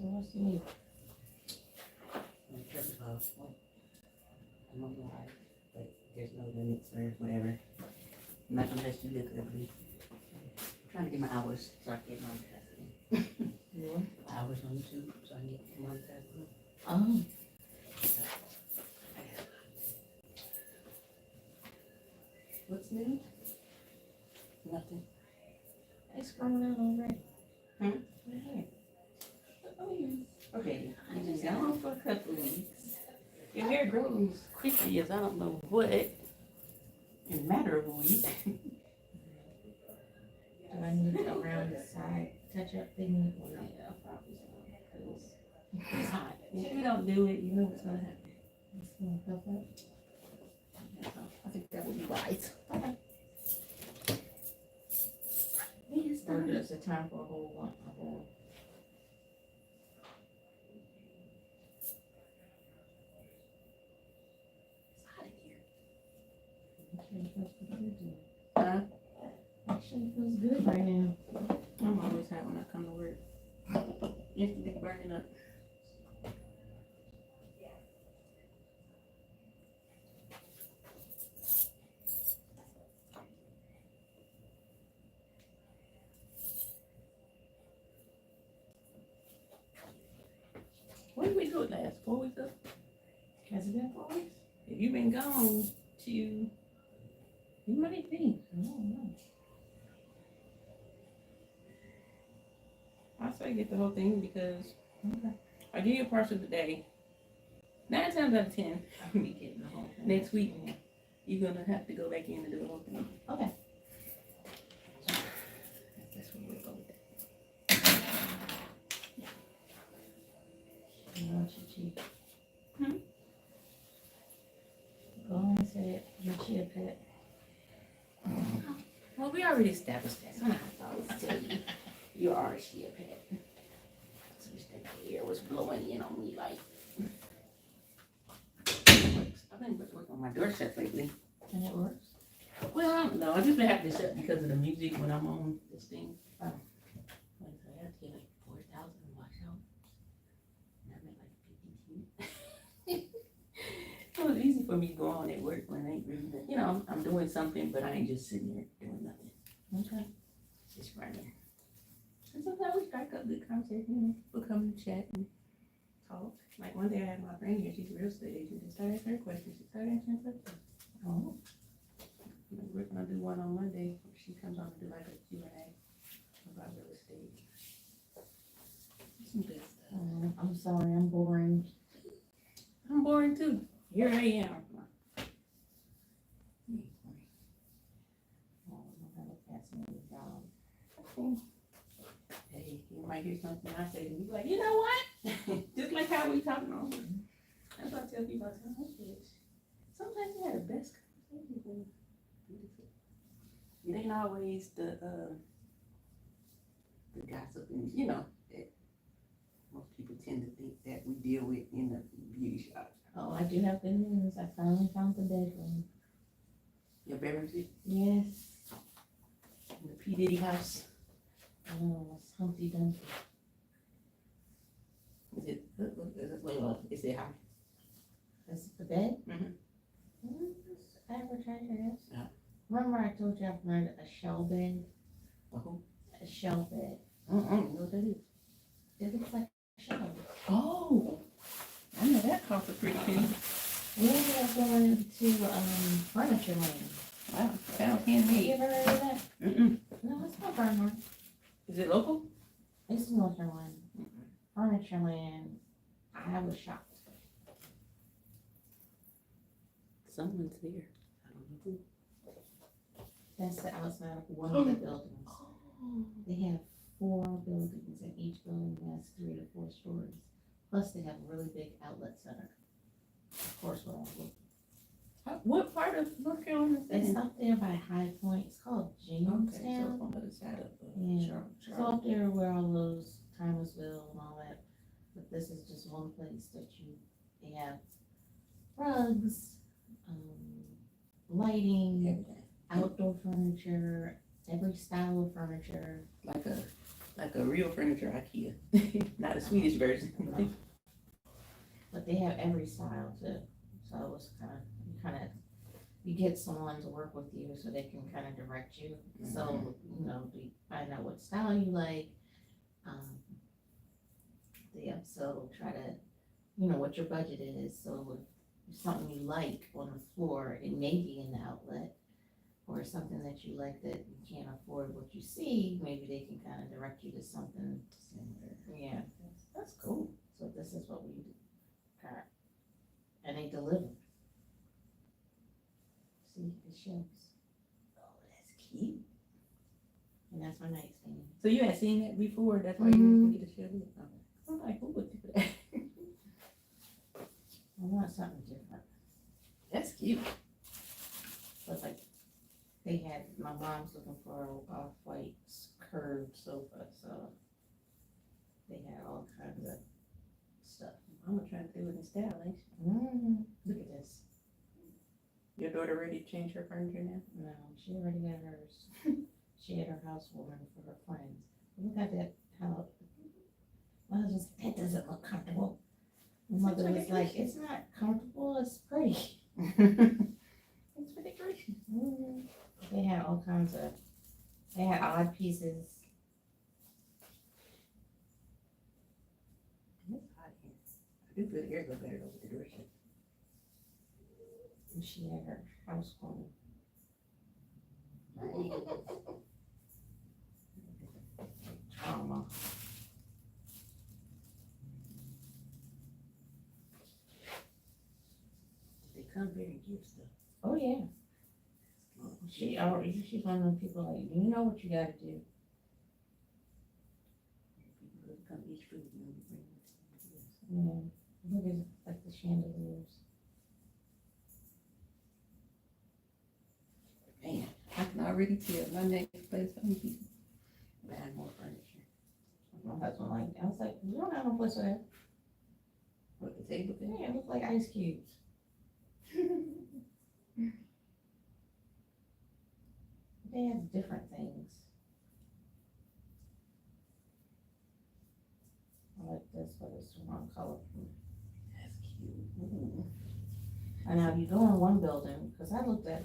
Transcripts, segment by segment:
So what's new? First of all, I'm on live, but there's no limits or whatever. Not unless you look ugly. I'm trying to get my hours so I can get monetized. What? Hours on YouTube, so I need to get monetized. Oh. What's new? Nothing. It's growing out already. Hmm? Right here. Oh, yeah. Okay, I just got on for a couple of weeks. your hair grows quickly as I don't know what in a matter of a week. Do I need around the side touch-up thing? Or not? Yeah, probably so. 'Cause it's hot. If you don't do it, you know what's gonna happen. It's gonna pop up. So I think that would be wise. Okay. Yes, Or just a time for a whole one, a whole. It's hot in here. Actually, it feels pretty good. Huh? Actually, it feels good right now. I'm always hot when I come to work. Instantly burning up. When did we do it last? 4 weeks ago? Has it been 4 weeks? If you've been gone to, you might be. I don't know. I say get the whole thing because Okay. I give you parts of the day. 9 times out of 10, I'll be getting the whole thing. next week you're gonna have to go back in and do the whole thing. Okay. That's what we'll go with. What's your cheek? Hmm? Go on and say it. Your chia pet. Well, we already established that. So I'm not always tell you you are a chia pet. So that air was blowing in on me like. I've been working on my door shut lately. And it works? Well, I don't know. I just been having to shut because of the music when I'm on this thing. Oh. Like I have to get like 4,000 wash out. And I'm at like 52. So it's easy for me to go on at work when I ain't really, you know, I'm doing something, but I ain't just sitting there doing nothing. Okay. Just running. And sometimes we strike up good conversation, you know, we'll come and chat and talk. Like one day I had my friend here, she's a real estate agent, and started asking her questions. She started answering questions. Oh. We're gonna do one on Monday. She comes on to do like a Q&A about real estate. Some good stuff. I'm sorry, I'm boring. I'm boring too. Here I am. I have a fascinating job. Hey, you might hear something I say and you be like, you know what? Just like how we talking on. That's what I tell people. I tell them, sometimes you have the best conversation. It ain't always the gossip and you know that most people tend to think that we deal with in the beauty shop. Oh, I do have good news. I finally found the bedroom. Your bedroom suite Yes. in the P. Diddy house. Oh, it's Humpty Dumpty. Is it high? This is the bed? Mhm. It's advertised, yes. Yeah. Remember I told you I found a shell bed? Uh-huh. A shell bed. I don't know what that is. It looks like a shell. Oh, I know that cost a pretty penny. We ended up going to Furniture Land. Wow, found Have you handmade. ever heard of that? Mm-mm. No, it's not Bernhard. Is it local? It's Northern Land. Furniture Land. I was shocked. Someone's there. I don't know who. That's the outside of one of the buildings. They have 4 buildings, and each building has 3 to 4 stories. Plus, they have a really big outlet center. Of course, we're all looking. What part of North Carolina is that It's in? up there by High Point. It's called Okay, so Jamestown. it's on the other side of Yeah. Charlotte. So up there where all those Timersville and all that. But this is just one place that they have rugs, lighting, Everything. outdoor furniture, every style of furniture. Like a Like a real furniture IKEA, not a Swedish version. But they have every style too, so it was you get someone to work with you so they can kind of direct you. So, you know, you find out what style you like. They also try to, you know, what your budget is, so if something you like on the floor, it may be in the outlet, or something that you like that you can't afford what you see, maybe they can kind of direct you to something similar. Yeah, that's cool. So this is what we got, and they deliver. See, it shows. Oh, that's cute. And that's my nightstand. So you had seen that before, that's why you didn't get to show it? I'm like, who would do that? I want something different. That's cute. But like, they had, my mom's looking for a off-white curved sofa, so they had all kinds of stuff. Mama trying to do it in style, ain't she? Look at this. Your daughter ready to change her furniture now? No, she already got hers. She had her housewarming for her friends. Look at that, how, my husband said, that doesn't look comfortable. My mother was like, it's not comfortable, it's pretty. It's for decoration. They had all kinds of, they had odd pieces. It's hot here. I do feel the air go better over the direction. And she had her housewarming. Trauma. They come here and give stuff. Oh, yeah. She's one of them people like, you know what you gotta do. People really come eat food and then we bring them. Yeah. Look at like the chandeliers. Man, I can already tell my next place I'm gonna be buying more furniture. My husband like, I was like, you don't have no place for that. What, the table thing? Yeah, it looks like ice cubes. They have different things. I like this, but it's the wrong color. That's cute. And now you go in one building, because I looked at,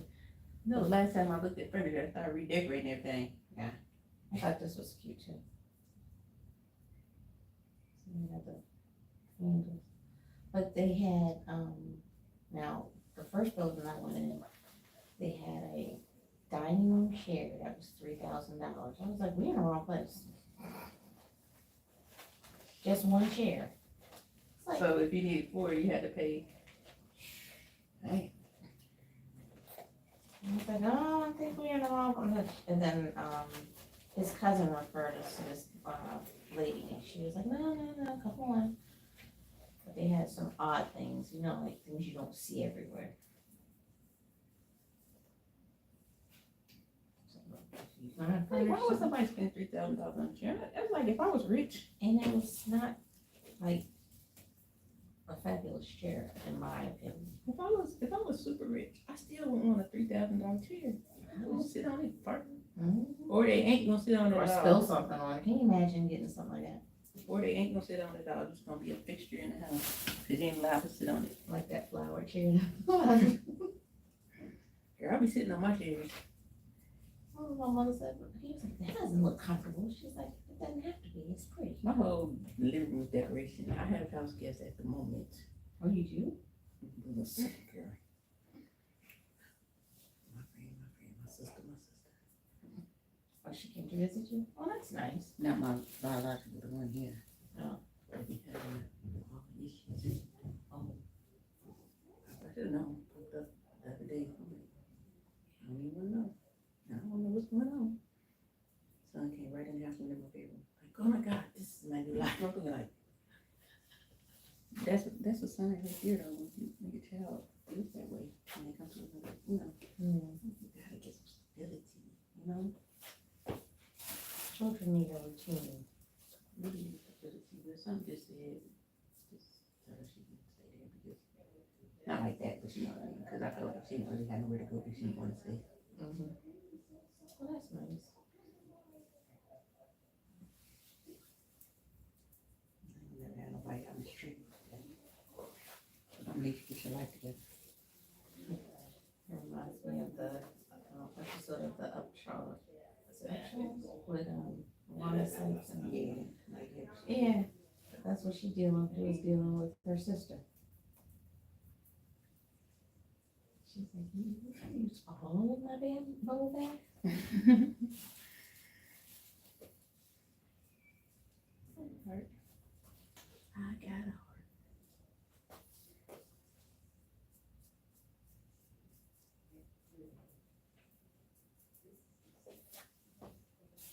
No, the last time I looked at furniture, I started redecorating everything. I thought this was cute too. So they had the candles. But they had, now, the first building I went in, they had a dining room chair that was $3,000. I was like, we in the wrong place. Just one chair. It's like, So if you needed 4, you had to pay. Hey. I was like, oh, I think we're in the wrong place. And then, his cousin referred us to this, lady, and she was like, no, come on. But they had some odd things, you know, like things you don't see everywhere. So, you find Like, why furniture- would somebody spend $3,000 on a chair? That's like if I was rich. And it was not like a fabulous chair, in my opinion. If I was super rich, I still wouldn't want a $3,000 chair. I would sit on it, partner. Or they ain't gonna sit on it Or at spill all. something on it. Can you imagine getting something like that? Or they ain't gonna sit on it at all. It's gonna be a fixture in the house. Cause they ain't allowed to sit on it. Like that flower chair. Girl, I'll be sitting on my chairs. Oh, my mother said, he was like, that doesn't look comfortable. She's like, it doesn't have to be, it's pretty. My whole living room decoration. I have house guests at the moment. Oh, you do? Girl. My sister. Oh, she came to visit you? Oh, that's nice. Not my biological, the one here. Oh. They be having all the issues. Oh. I should have known the other day. I don't even know. I don't know what's going on. Son came right in the house and in my bedroom. Like, oh my God, this is my new life. I'm thinking like, that's a sign right there though, when you make a child feels that way. When they come to another, you gotta get some stability, you know? Children need a routine. Really need stability, but some just said, just tell her she can stay there because, not like that, but you know what I mean? Because I feel like she didn't really have nowhere to go if she didn't want to stay. Well, that's nice. types and Yeah, like it. yeah, that's what she was dealing with her sister. She's like, you use all of my damn bubble bath? Hurt. I got a heart.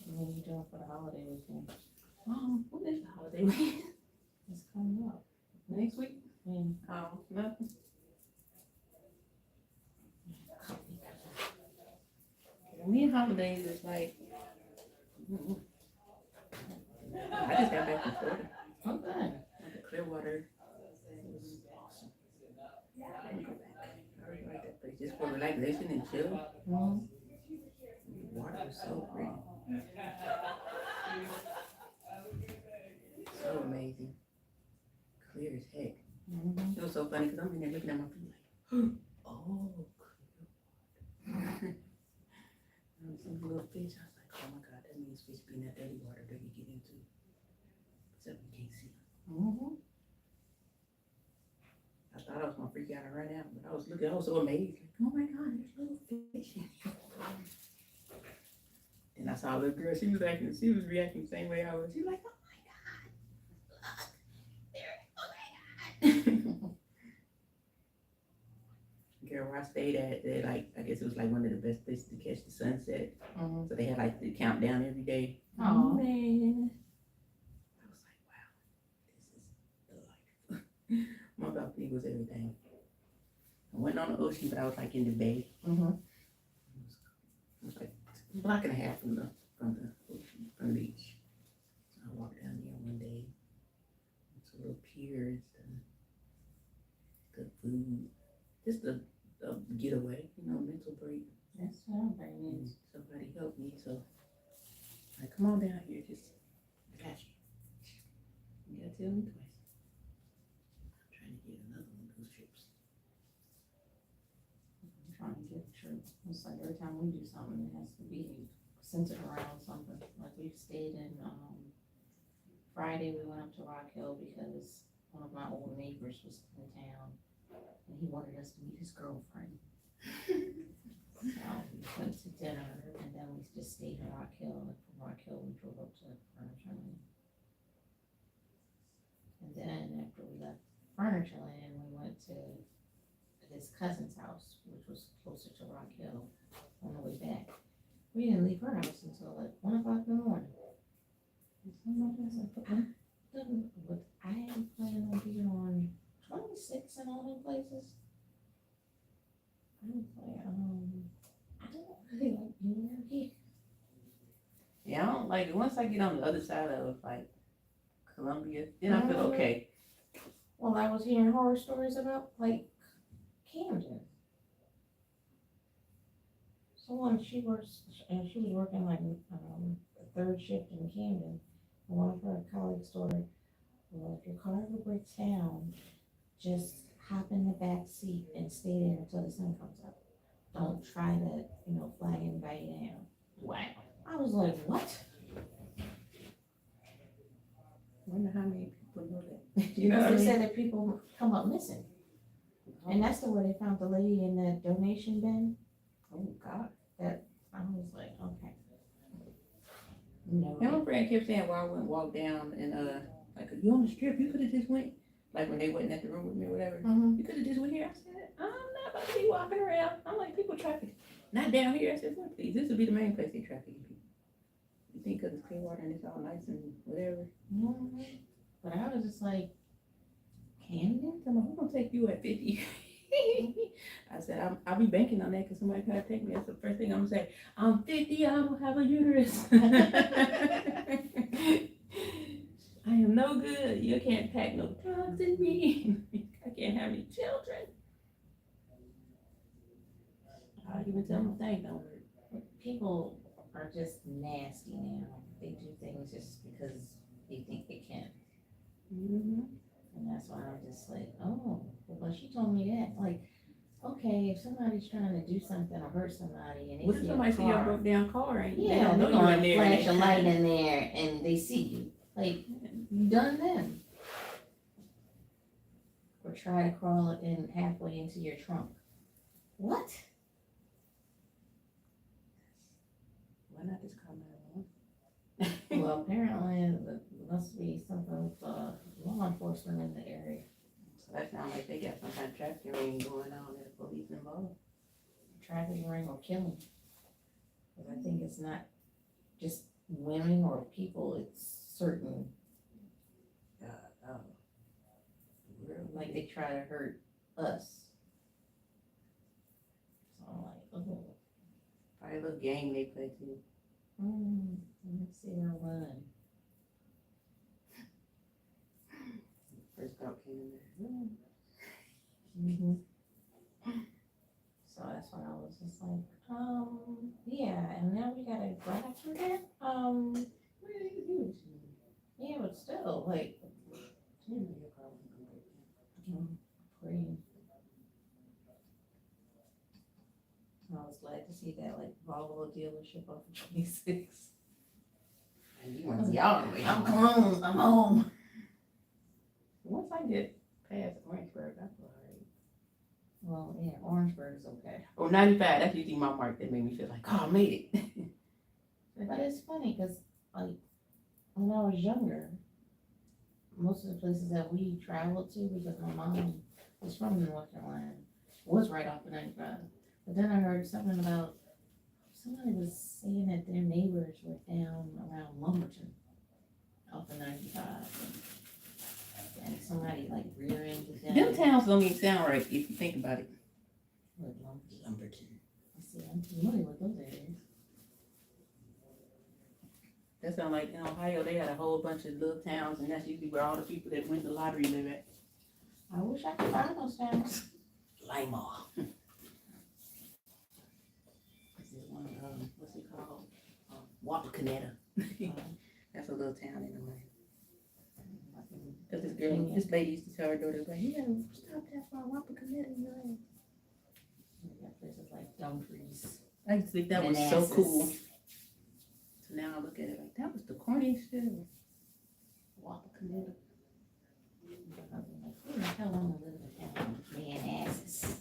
What are you doing for the holiday weekend? What is the holiday weekend? It's coming up. Next week? And Oh, nothing. Me and holidays is like, I just got back from Florida. okay. Went to Clearwater. It was awesome. I didn't go back. I really like that place just for relaxation and chill. Mm-hmm. The water was so pretty. So amazing. Clear as heck. Mm-hmm. It was so funny because I'm in there looking at my feet like, oh, clear. Some little fish. I was like, oh my God, that means fish be in that dirty water that we get into. Except we can't see them. Mm-hmm. I thought I was gonna freak out and run out, but I was so amazed. Like, oh my God, there's little fish in here. And I saw a little girl, she was reacting the same way I was. She was like, oh my God, look, there, oh my God. Girl, where I stayed at, they like, I guess it was like one of the best places to catch the sunset. Mm-hmm. So they had like the countdown every day. Oh, man. I was like, wow, this is the life. My balcony was everything. I went on the ocean, but I was like in the bay. mm-hmm. It was like a block and a half from the ocean, from the beach. So I walked down there one day. It's a little pier and stuff. Good food. Just a getaway, mental break. That's what I'm bringing And somebody helped me, so like, come on down here, just I got you. You gotta tell me twice. I'm trying to get another one of those trips. I'm trying to get true. It's like every time we do something, it has to be centered around something. Like we stayed in, Friday we went up to Rock Hill because one of my old neighbors was in town and he wanted us to meet his girlfriend. So we went to dinner and then we just stayed in Rock Hill, and from Rock Hill we drove up to Furniture Land. And then after we left Furniture Land, we went to his cousin's house, which was closer to Rock Hill, on the way back. We didn't leave her house until like 1 o'clock in the morning. But I am planning on being on 26 and all them places. I was like, I don't really like being out here. Yeah, I don't like it. Once I get on the other side of like Columbia, then I feel okay. Well, I was hearing horror stories about like Camden. Someone she was working like a third shift in Camden. And one of her colleagues told her, well, if your car ever breaks down, just hop in the back seat and stay there until the sun comes up. Don't try to, fly anybody down. Wow. I was like, what? I wonder how many people know that. Because they said that people come up missing. And that's the way they found the lady in the donation bin. Oh God. That I was like, okay. No. And my friend kept saying, well, I wouldn't walk down and like, you on the strip, you could have just went, like when they wasn't at the room with me or whatever, Mm-hmm. you could have just went here. I said, I'm not about to be walking around. I'm like, people traffic. Not down here. I said, look, please, this would be the main place they traffic people. You think because it's clean water and it's all nice and whatever. Mm-hmm. But I was just like, Camden? I'm like, who's gonna take you at 50? I said, I'll be banking on that because somebody try to take me. That's the first thing I'm gonna say. I'm 50, I don't have a uterus. I am no good. You can't pack no drugs in me. I can't have any children. I'll even tell them thing don't work. People are just nasty now. They do things just because they think they can. Mm-hmm. And that's why I'm just like, oh, well, she told me that. Like, okay, if somebody's trying to do something or hurt somebody and they What if see somebody a see your car, broke down car and they yeah, don't know they're you in gonna there? flash a light in there and they see you. Like, you done then. Or try to crawl in halfway into your trunk. What? Why not just call 911? Well, apparently there must be something with law enforcement in the area. So that sounds like they got some kind of traffic ring going on and the police involved. Traffic ring or killing. Because I think it's not just women or people, it's certain, like they try to hurt us. So I'm like, oh. Probably a little game they play too. Let's see her run. First cop came in there. So that's why I was just like, yeah, and now we gotta go after that. Yeah, but still, like, praying. I was glad to see that, like, Volvo dealership off of 26. And you want to see all the way I'm home. home, I'm home. Once I get past Orangeburg, I feel alright. Well, yeah, Orangeburg is okay. Or 95, that's usually my mark that made me feel like, oh, I made it. But it's funny, cause like, when I was younger, most of the places that we traveled to, because my mom was from North Carolina, was right off of 95. But then I heard something about, somebody was saying that their neighbors were down around Lumberton, off of 95. And somebody like rear-ended them. Them towns don't even sound right if you think about it. What, Lumberton? I see, I'm familiar with those areas. That sound like in Ohio, they had a whole bunch of little towns, and that's usually where all the people that win the lottery live at. I wish I could find those towns. Lima. This is one, what's it called? Wapakoneta. That's a little town in Ohio. Cause this lady used to tell her daughter, like, yeah, stop that for Wapakoneta, you know. We got places like Dumfries. I used to think that was so cool. So now I look at it like, that was the corniest shit. Wapakoneta. I was like, who the hell wanna live in a town with man asses?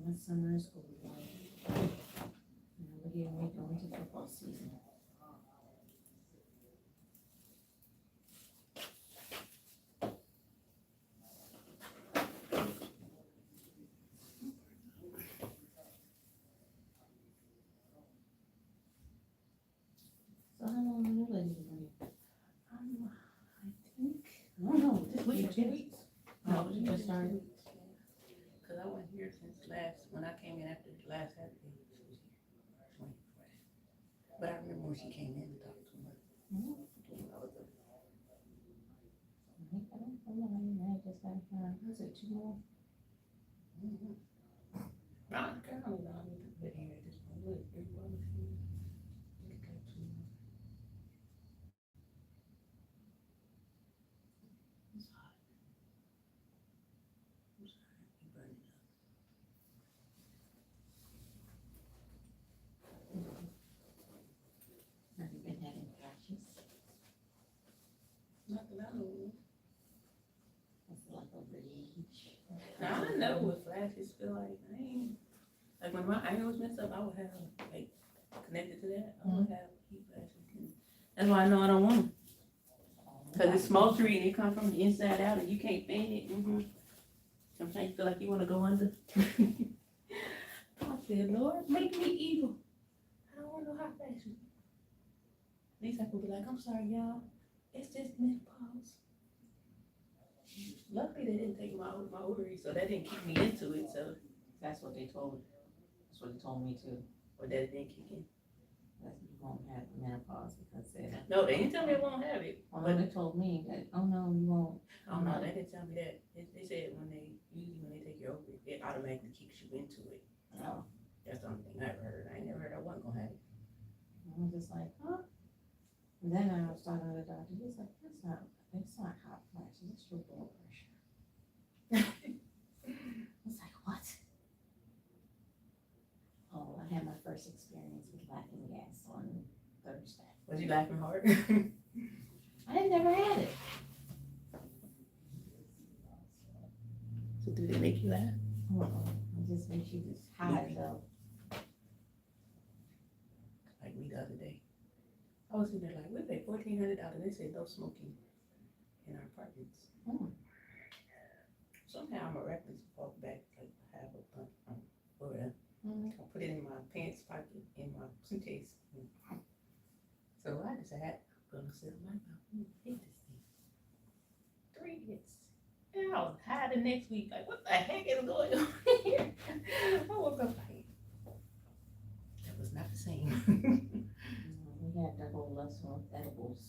My summer is over. Now we're getting ready to go into football season. So how long are you ladies been? I don't know, this week, 2 weeks. No, you just started. Cause I wasn't here since when I came in after the last Saturday. But I remember when she came in and talked to her. I just got was it 2 more? I don't care how long I've been here at this point. Look, everybody see. It's got 2 more. It's hot. I'm sorry, you burned it up. Have you been having crashes? Not that I know of. That's like a rage. Now, I know what flashes feel like. I ain't, like when my ankles messed up, I would have, like, connected to that, I would have heat flashes. That's why I know I don't want them. Cause it's smoldering and it comes from the inside out and you can't fan it. Sometimes you feel like you wanna go under. I said, Lord, make me evil. I don't want no hot flashes. At least I could be like, I'm sorry, y'all. It's just menopause. Luckily, they didn't take my ovaries, so that didn't keep me into it. So That's what they told. That's what they told me too. or that it didn't kick in. that you won't have menopause because they're. No, they didn't tell me I won't have it. Well, they told me that, oh no, you won't. Oh no, they didn't tell me that. They said usually when they take you over, it automatically kicks you into it. No. That's the only thing I ever heard. I ain't never heard I wasn't gonna have it. I was just like, huh? And then I was talking to the doctor, he's like, it's not hot flashes, it's your blood pressure. I was like, what? Oh, I had my first experience with laughing gas on Thursday. Was you laughing hard? I had never had it. So did it make you laugh? It just makes you just high though. Like me the other day. I was in there like, we paid $1,400. They said no smoking in our apartments. Somehow I miraculously walked back like half a blunt from Florida. I put it in my pants pocket in my suitcase. So I decided I'm gonna sit on my mouth. Hit this thing. 3 hits. And I was high the next week. Like, what the heck is going on here? I woke up like, that was not the same. We had the whole lesson with edibles.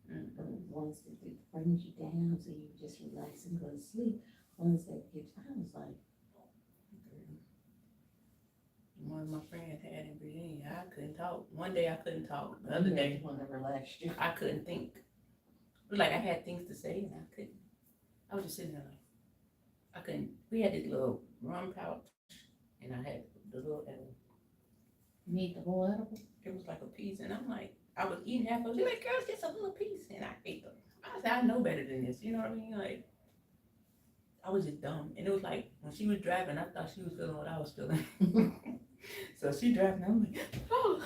The ones that brings you down so you just relax and go to sleep. Ones that get, I was like, one of my friends had in Virginia, I couldn't talk. One day I couldn't talk. The other day, one that relaxed you. I couldn't think. It was like I had things to say and I couldn't. I was just sitting there like, I couldn't. We had this little rum pouch and I had the little edible. You need the whole edible? It was like a piece and I'm like, I was eating half of it. She's like, girl, it's just a little piece. And I ate them. I said, I know better than this. You know what I mean? Like, I was just dumb. And it was like, when she was driving, I thought she was feeling what I was feeling. So she driving, I'm like, oh.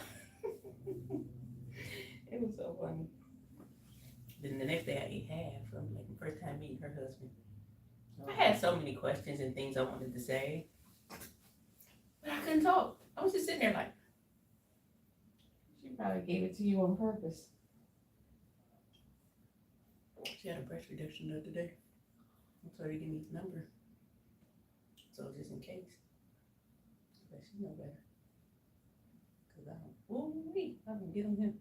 It was so funny. Then the next day I ate half. So I'm like, the first time meeting her husband. I had so many questions and things I wanted to say. But I couldn't talk. I was just sitting there like. She probably gave it to you on purpose. She had a breast reduction the other day. I told her to give me his number. So just in case. But she know better. Cause I don't, oh wait, I can get him here.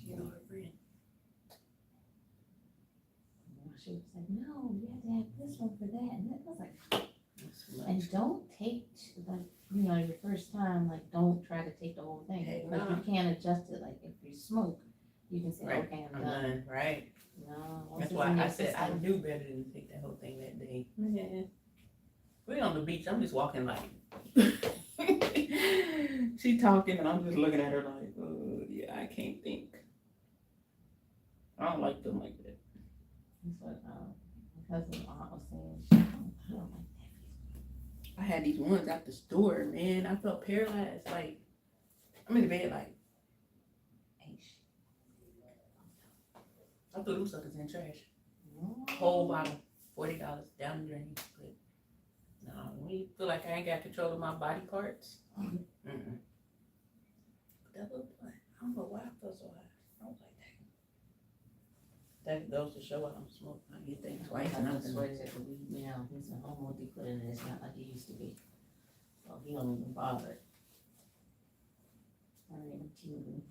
You know her friend. She was like, no, you have to have this one for that. And I was like, That's too much. and don't take, like, you know, your first time, like, don't try to take the whole thing. Heck Like, no. you can't adjust it. Like, if you smoke, you can say, Right. okay, I'm I'm done. done, right? No. once That's it's why in your I said I system- knew better than to take that whole thing that day. Man, we're on the beach. I'm just walking like. She talking and I'm just looking at her like, yeah, I can't think. I don't like them like that. That's what my cousin aunt was saying. I don't like that. I had these ones at the store, man. I felt paralyzed. Like, I'm in the bed, like, ain't shit. I threw them suckers in the trash. Whole bottle, $40 down the drain. But no, when you feel like I ain't got control of my body parts, But that little blunt, I don't know why I feel so high. I don't like that. That goes to show I don't smoke. I get things twice and I nothing. swear that the weed now, he's a home what they put in it, it's not like it used to be. So he don't even bother. All right, I'm tingling.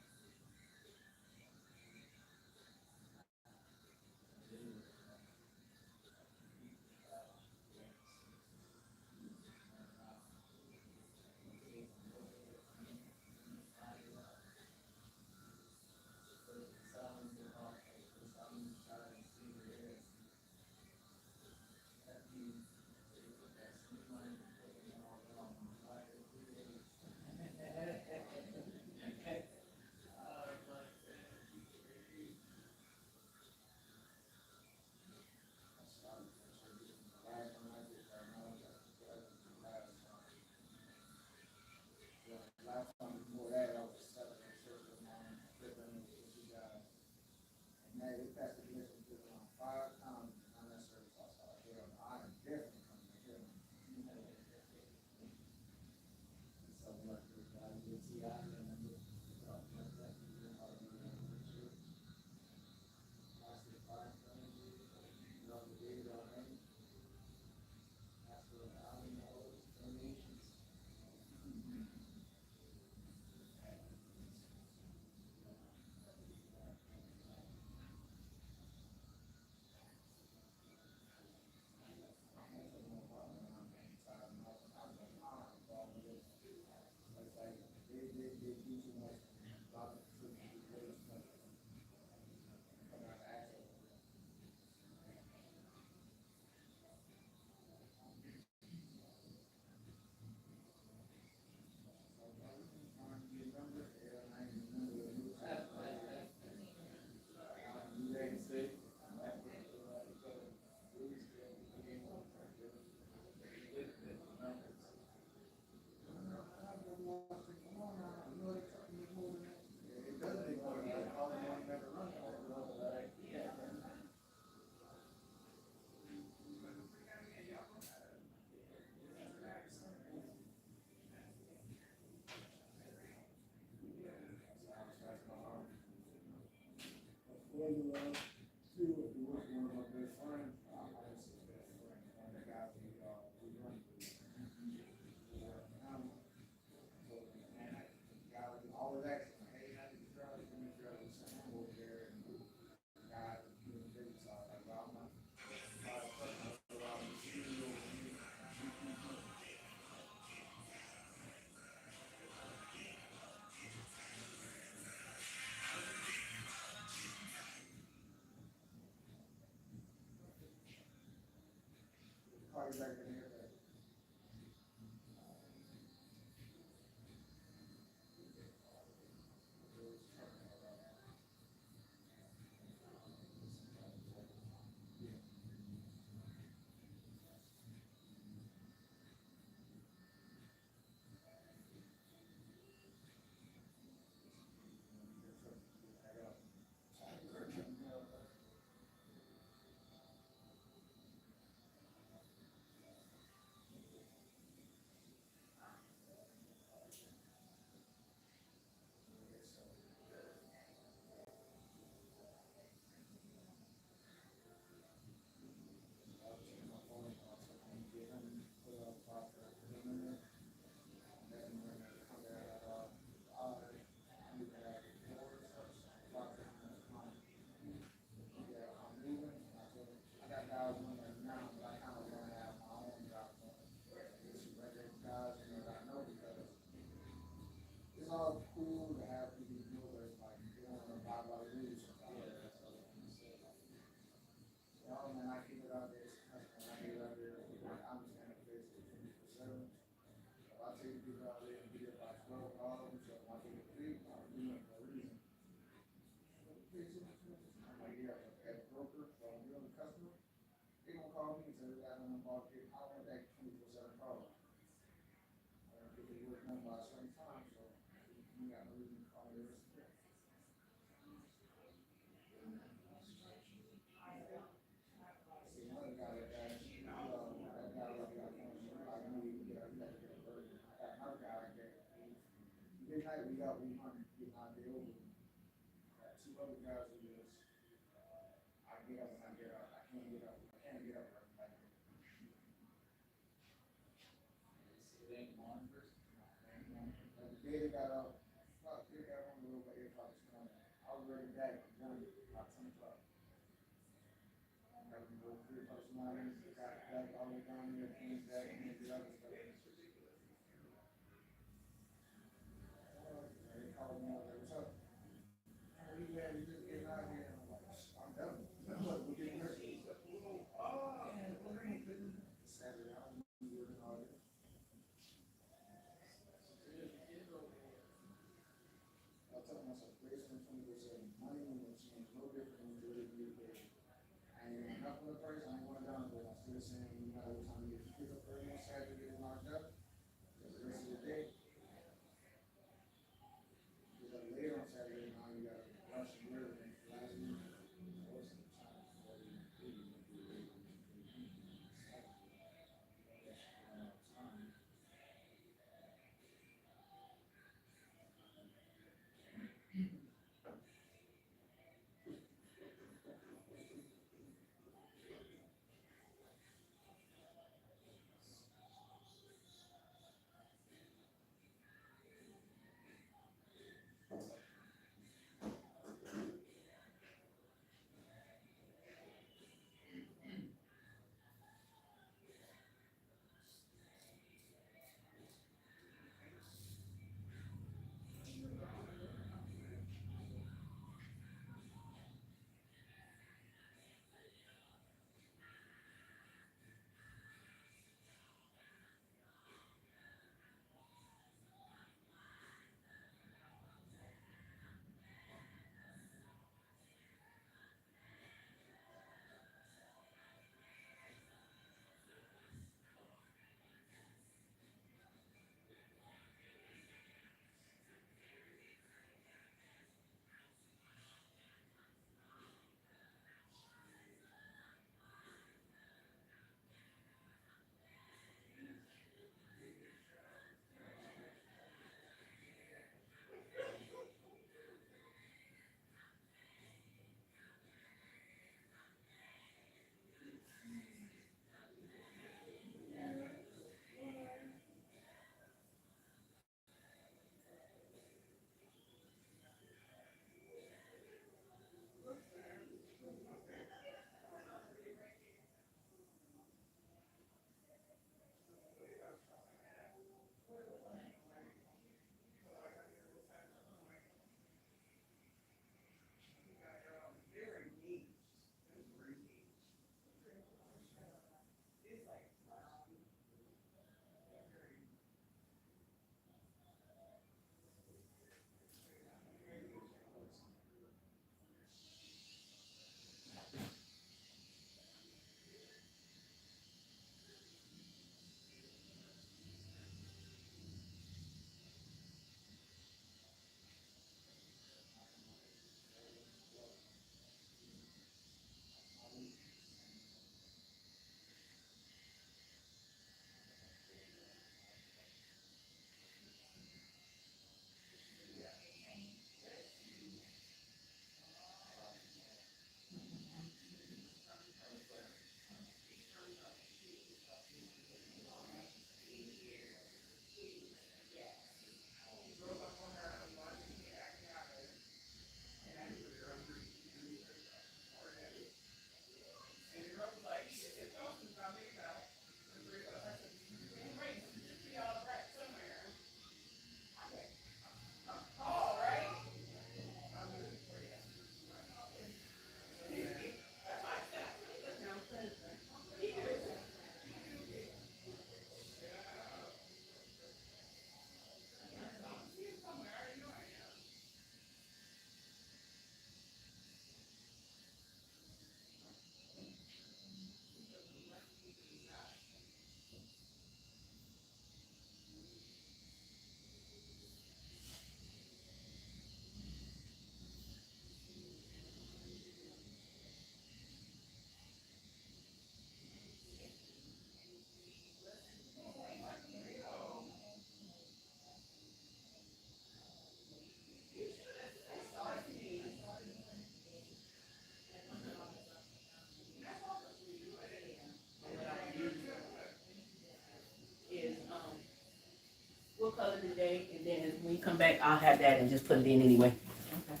anyway, and then when you come back, I'll have that and just put it in anyway. Okay.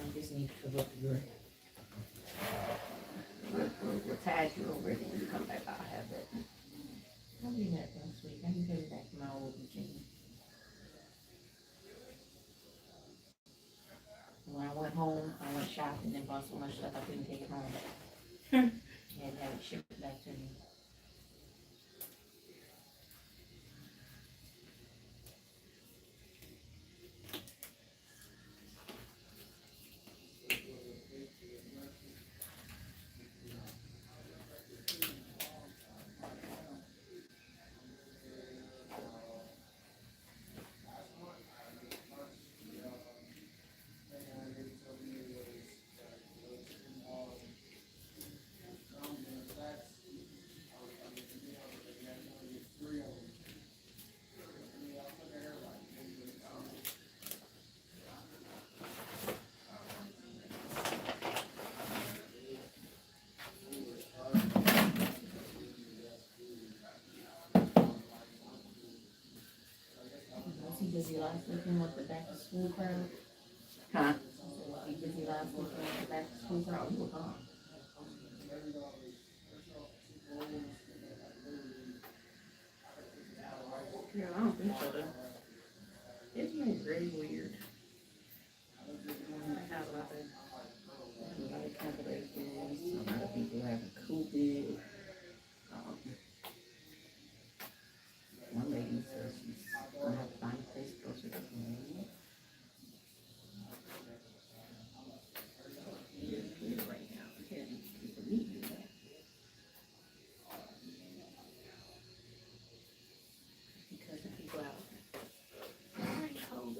I just need to look through it. We'll tag you over it, and when you come back, I'll have that. I'll be back next week. I can get back to my old routine. When I went home, I went shopping and bought so much stuff I couldn't take it home. And had it shipped back to me. Was he busy last weekend with the back to school crowd? Huh? Was he busy last weekend with the back to school crowd? He was gone. Yeah, I don't think so, though. It's been very weird. I have a lot of cancellations, a lot of people having COVID. One lady says she's gonna have to find a place closer to home. It's weird right now. I can't believe that. Because of people out. Very cold.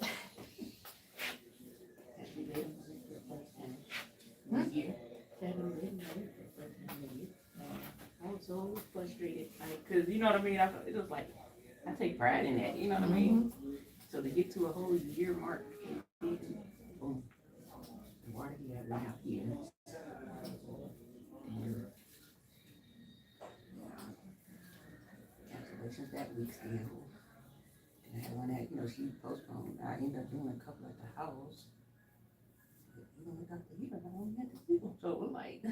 Actually, they don't live for the first time in a year. They haven't lived for the first time in a year. I was so frustrated, like, cause you know what I mean. It was like I take pride in that, you know what I mean. So to get to a whole year mark, boom, why do you have one out here? And cancellations that week still. And I had one that, she postponed. I ended up doing a couple at the house. But we got the heater, I only had the people. So it was like,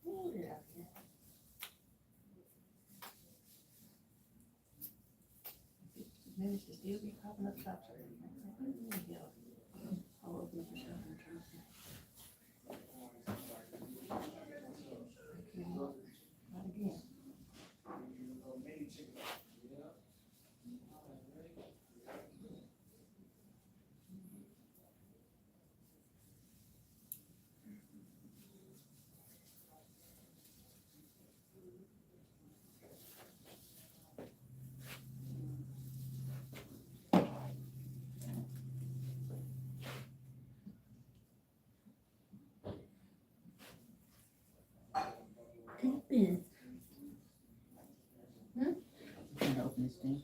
oh, yeah. Managed to still be popping up shops or everything. I'll open up a shop and try to see. Not again. Open. I'm trying to open this thing.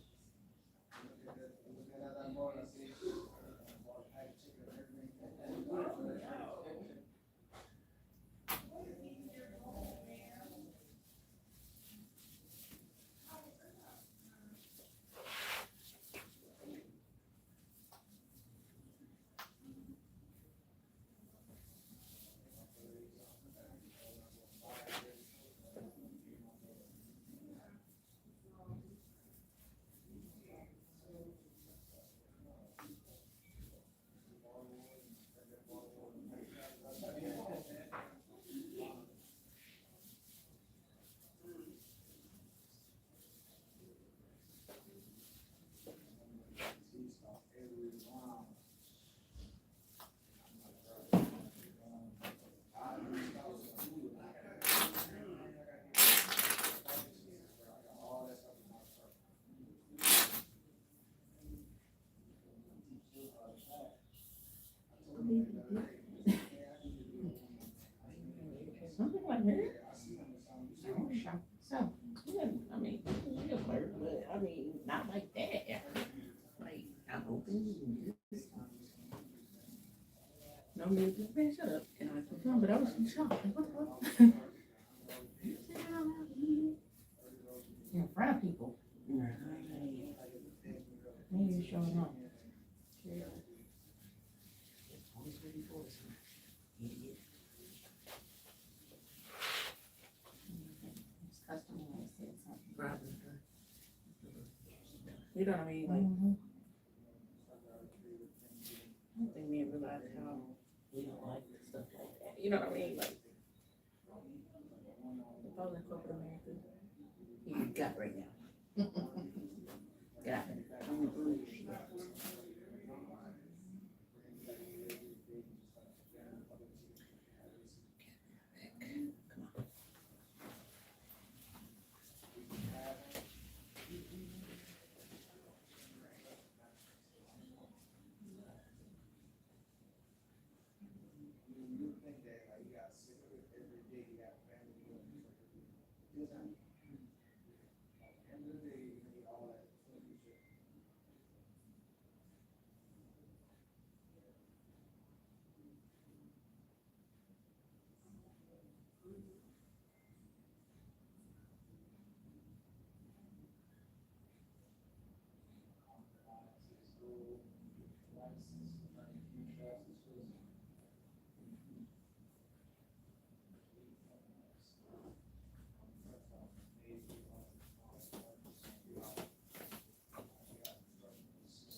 Something like that. So, yeah, I mean, it's a flirt, but I mean, not like that. Like, I'm open. No need to man, shut up. And I confirmed, but I was in shock. Like, what the fuck? In front of people. Yeah. showing up. Carolyn. It's only 34, so idiot. This customer always said something. Probably. You know what I mean? Like, I don't think men realize how we don't like stuff like that. You know what I mean? Like, if I was in corporate America, you got right now. Got it.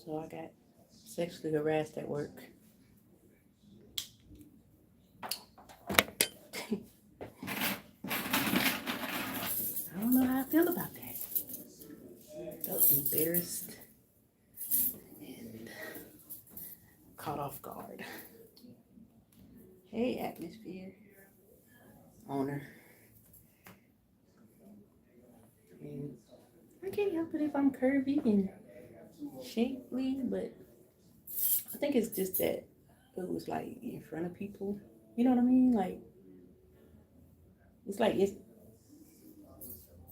So I got sexually harassed at work. I don't know how I feel about that. Felt embarrassed and caught off guard. Hey, atmosphere owner. I mean, I can't help it if I'm curvy and shapely, but I think it's just that it was like in front of people. You know what I mean? Like, it's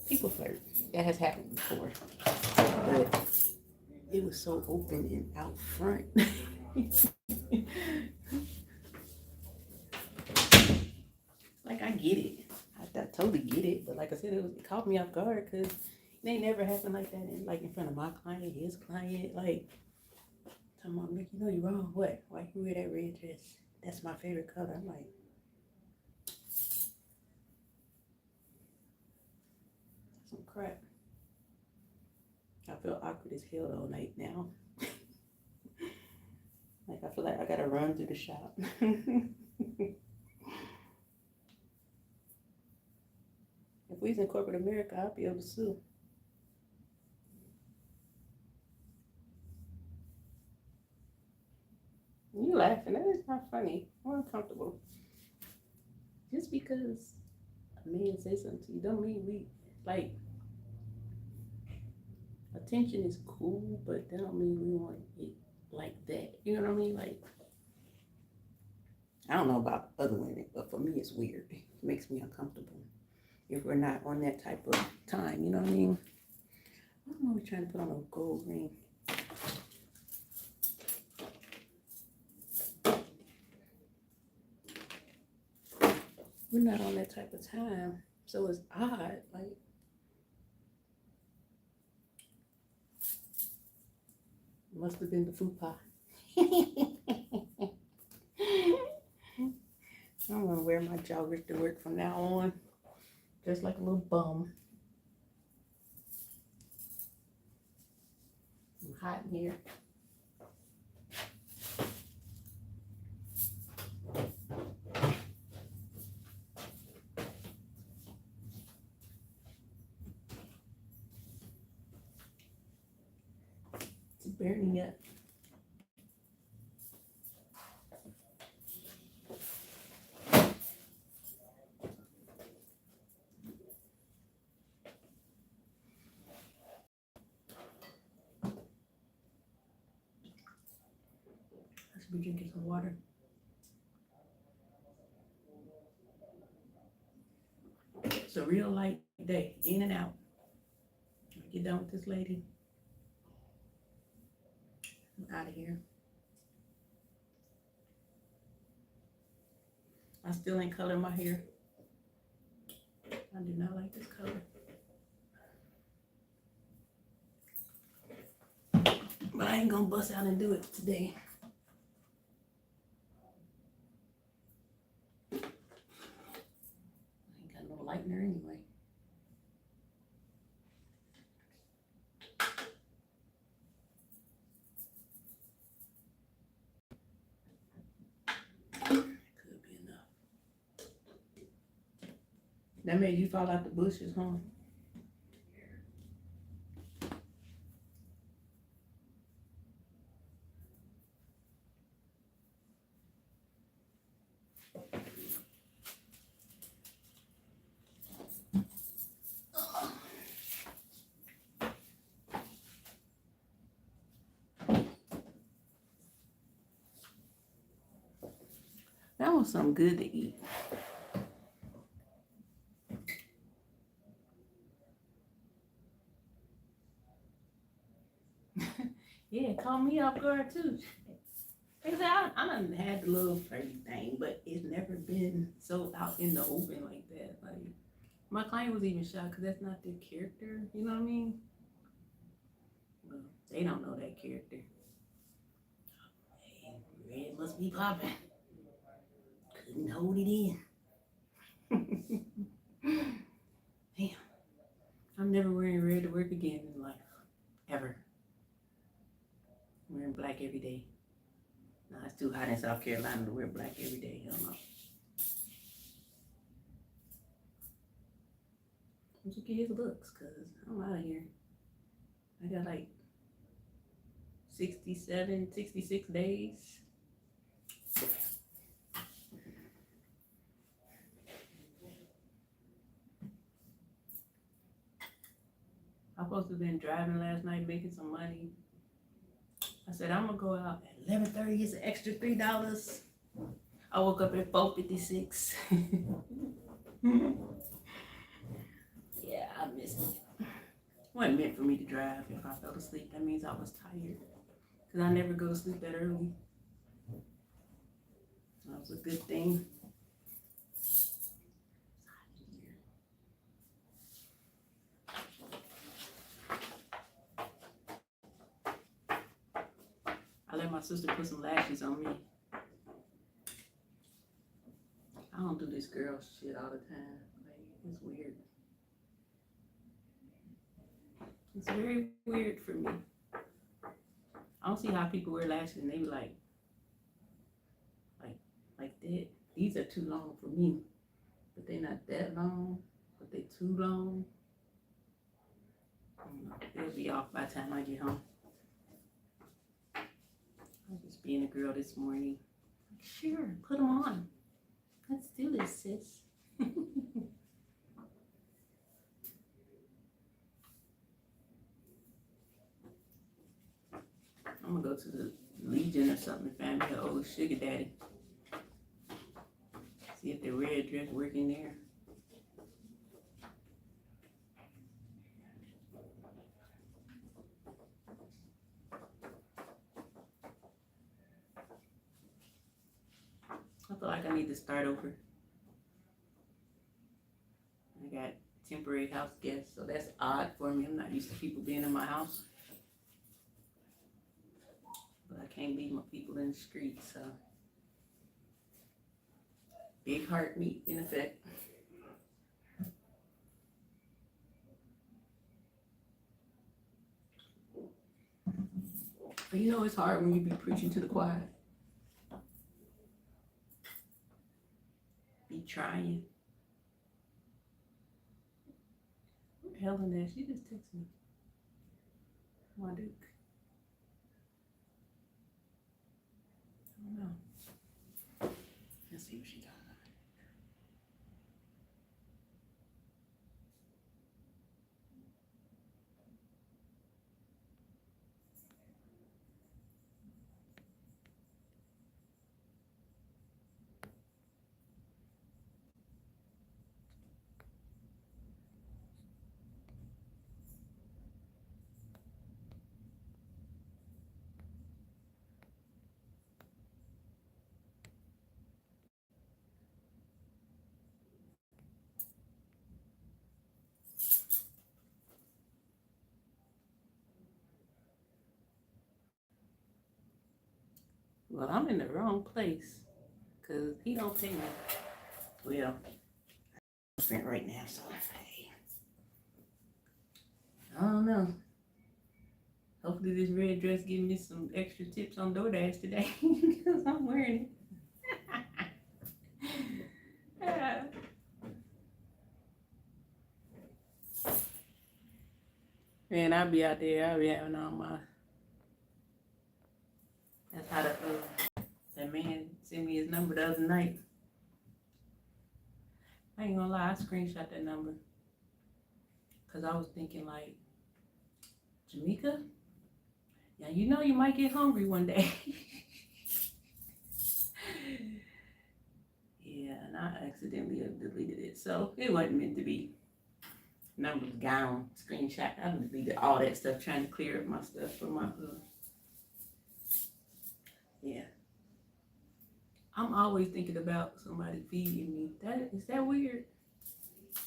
people flirt. That has happened before, but it was so open and out front. Like, I get it. I totally get it, but like I said, it caught me off guard because it ain't never happened like that in front of my client, his client. Like, talking about, Rick, you know you're wrong. What? Why you wear that red dress? That's my favorite color. I'm like, some crap. I feel awkward as hell all night now. Like, I feel like I gotta run through the shop. If we was in corporate America, I'd be able to sue. You laughing? That is not funny. I'm uncomfortable. Just because a man says something to you, don't mean we like. Attention is cool, but that don't mean we want it like that. You know what I mean? Like, I don't know about other women, but for me, it's weird. It makes me uncomfortable if we're not on that type of time. You know what I mean? I don't know. We're trying to put on a gold ring. We're not on that type of time, so it's odd. Like, must have been the food pie. I'm gonna wear my joggers to work from now on, just like a little bum. I'm hot in here. It's burning up. I should be drinking some water. It's a real light day, in and out. Get done with this lady. I'm out of here. I still ain't coloring my hair. I do not like this color. But I ain't gonna bust out and do it today. I ain't got no lightener anyway. Could be enough. That made you fall out the bushes, huh? That was something good to eat. Yeah, caught me off guard too. Like I said, I done had the little flirty thing, but it's never been so out in the open like that. Like, my client was even shocked because that's not their character, you know what I mean? Well, they don't know that character. Hey, red must be popping. Couldn't hold it in. Damn. I'm never wearing red to work again in life. Ever. I'm wearing black every day. Nah, it's too hot in South Carolina to wear black every day. Hell no. I'm just get his looks, cause I'm out of here. I got like 67, 66 days. I was supposed to have been driving last night, making some money. I said, I'm gonna go out at 11:30, it's an extra $3. I woke up at 4:56. Yeah, I missed it. It wasn't meant for me to drive. If I fell asleep, that means I was tired. Cause I never go to sleep that early. That was a good thing. I let my sister put some lashes on me. I don't do this girl shit all the time. Like, it's weird. It's very weird for me. I don't see how people wear lashes and they be like that. These are too long for me, but they're not that long, but they too long. I don't know. They'll be off by the time I get home. I was just being a girl this morning. Sure, put them on. Let's do this, sis. I'm gonna go to the Legion or something and find me an old sugar daddy. See if the red dress working there. I feel like I need to start over. I got temporary house guests, so that's odd for me. I'm not used to people being in my house. But I can't leave my people in the street, so. Big heart meat in effect. But you know it's hard when you be preaching to the choir. Be trying. Helen there, she just texted me. My Duke. I don't know. Let's see what she got. Well, I'm in the wrong place, cause he don't pay me. Well, I'm spent right now, so hey. I don't know. Hopefully this red dress gives me some extra tips on DoorDash today, cause I'm wearing it. Man, I'll be out there. I'll be having all my. That's how that man sent me his number the other night. I ain't gonna lie, I screenshot that number. Cause I was thinking like, Jamaica? Yeah, you know you might get hungry one day. Yeah, and I accidentally deleted it. So it wasn't meant to be. Numbers gone, screenshot. I deleted all that stuff trying to clear up my stuff for my yeah. I'm always thinking about somebody feeding me. Is that weird? I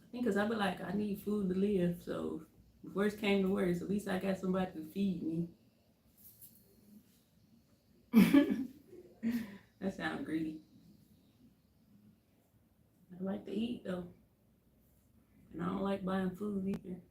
think because I be like, I need food to live, so if worst came to worst, at least I got somebody to feed me. That sounds greedy. I like to eat though. And I don't like buying food either.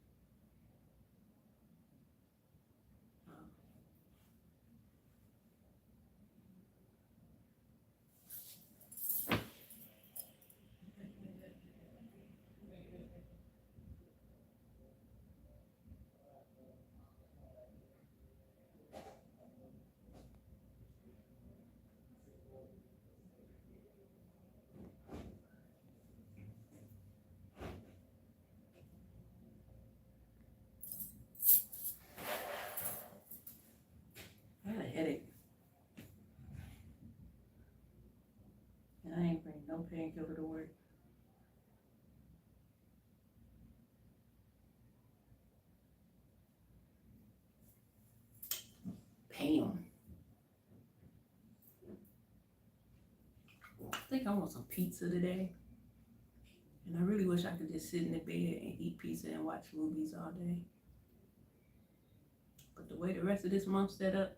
I had a headache. And I ain't bring no painkiller to work. Damn. I think I want some pizza today. And I really wish I could just sit in the bed and eat pizza and watch movies all day. But the way the rest of this month's set up,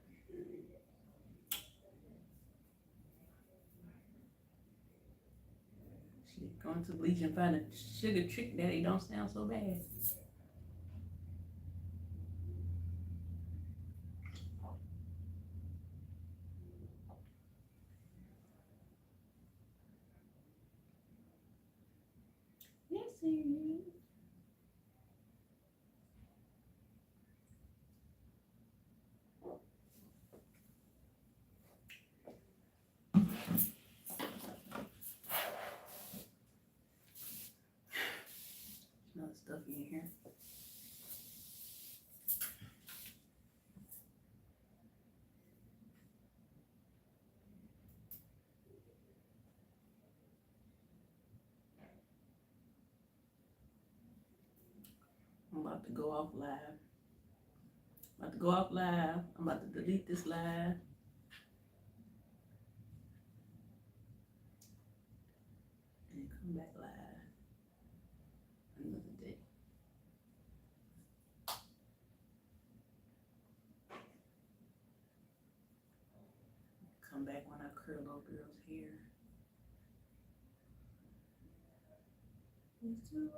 shit, going to bleach and find a sugar trick daddy don't sound so bad. Yes, sir. Another stuffy in here. I'm about to go off live. I'm about to delete this live. And come back live another day. Come back when I curl old girl's hair. It's too late.